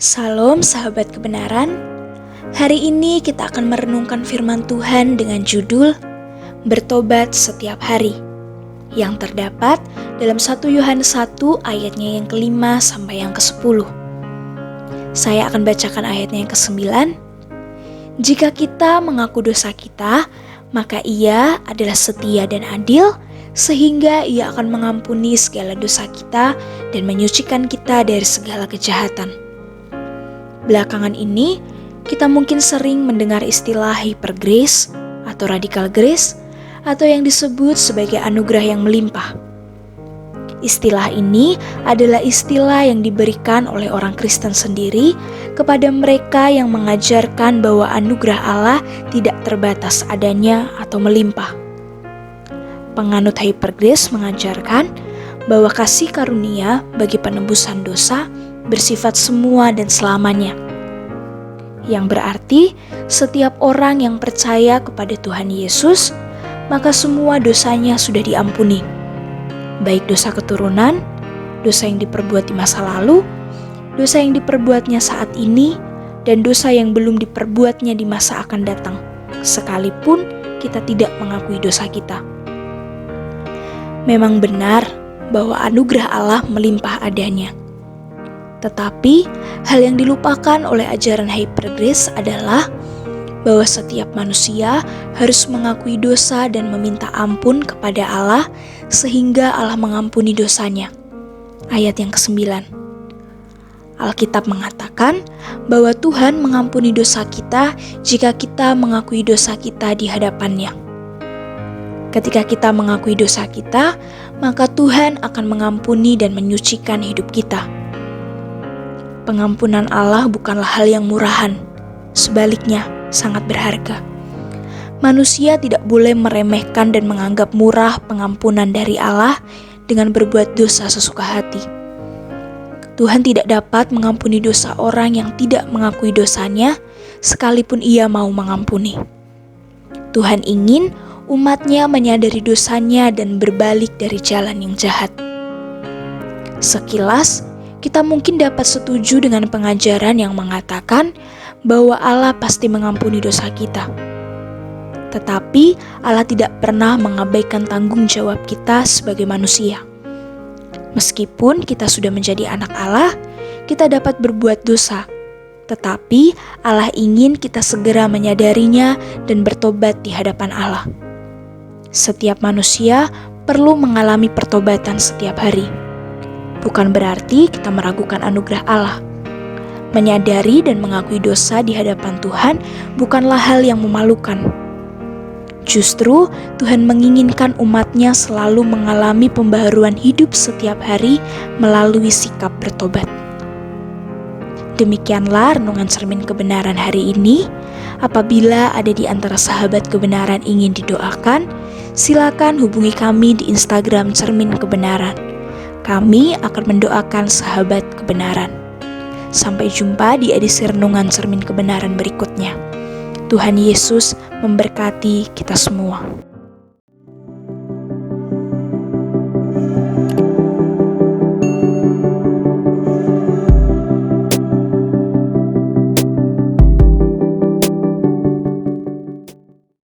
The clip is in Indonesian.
Salam sahabat kebenaran. Hari ini kita akan merenungkan firman Tuhan dengan judul Bertobat Setiap Hari yang terdapat dalam 1 Yohanes 1 ayatnya yang ke-5 sampai yang ke-10. Saya akan bacakan ayatnya yang ke-9. Jika kita mengaku dosa kita, maka Ia adalah setia dan adil, sehingga Ia akan mengampuni segala dosa kita dan menyucikan kita dari segala kejahatan. Belakangan ini, kita mungkin sering mendengar istilah hypergrace atau radical grace atau yang disebut sebagai anugerah yang melimpah. Istilah ini adalah istilah yang diberikan oleh orang Kristen sendiri kepada mereka yang mengajarkan bahwa anugerah Allah tidak terbatas adanya atau melimpah. Penganut hypergrace mengajarkan bahwa kasih karunia bagi penebusan dosa bersifat semua dan selamanya. Yang berarti setiap orang yang percaya kepada Tuhan Yesus, maka semua dosanya sudah diampuni. Baik dosa keturunan, dosa yang diperbuat di masa lalu, dosa yang diperbuatnya saat ini, dan dosa yang belum diperbuatnya di masa akan datang, sekalipun kita tidak mengakui dosa kita. Memang benar bahwa anugerah Allah melimpah adanya. Tetapi, hal yang dilupakan oleh ajaran hypergrace adalah bahwa setiap manusia harus mengakui dosa dan meminta ampun kepada Allah sehingga Allah mengampuni dosanya. Ayat yang ke-9. Alkitab mengatakan bahwa Tuhan mengampuni dosa kita jika kita mengakui dosa kita di hadapan-Nya. Ketika kita mengakui dosa kita, maka Tuhan akan mengampuni dan menyucikan hidup kita. Pengampunan Allah bukanlah hal yang murahan, sebaliknya sangat berharga. Manusia tidak boleh meremehkan dan menganggap murah pengampunan dari Allah dengan berbuat dosa sesuka hati. Tuhan tidak dapat mengampuni dosa orang yang tidak mengakui dosanya, sekalipun Ia mau mengampuni. Tuhan ingin umat-Nya menyadari dosanya dan berbalik dari jalan yang jahat. Sekilas, kita mungkin dapat setuju dengan pengajaran yang mengatakan bahwa Allah pasti mengampuni dosa kita. Tetapi Allah tidak pernah mengabaikan tanggung jawab kita sebagai manusia. Meskipun kita sudah menjadi anak Allah, kita dapat berbuat dosa. Tetapi Allah ingin kita segera menyadarinya dan bertobat di hadapan Allah. Setiap manusia perlu mengalami pertobatan setiap hari. Bukan berarti kita meragukan anugerah Allah. Menyadari dan mengakui dosa di hadapan Tuhan bukanlah hal yang memalukan. Justru Tuhan menginginkan umat-Nya selalu mengalami pembaharuan hidup setiap hari melalui sikap bertobat. Demikianlah renungan cermin kebenaran hari ini. Apabila ada di antara sahabat kebenaran ingin didoakan, silakan hubungi kami di Instagram Cermin Kebenaran. Kami akan mendoakan sahabat kebenaran. Sampai jumpa di edisi renungan cermin kebenaran berikutnya. Tuhan Yesus memberkati kita semua.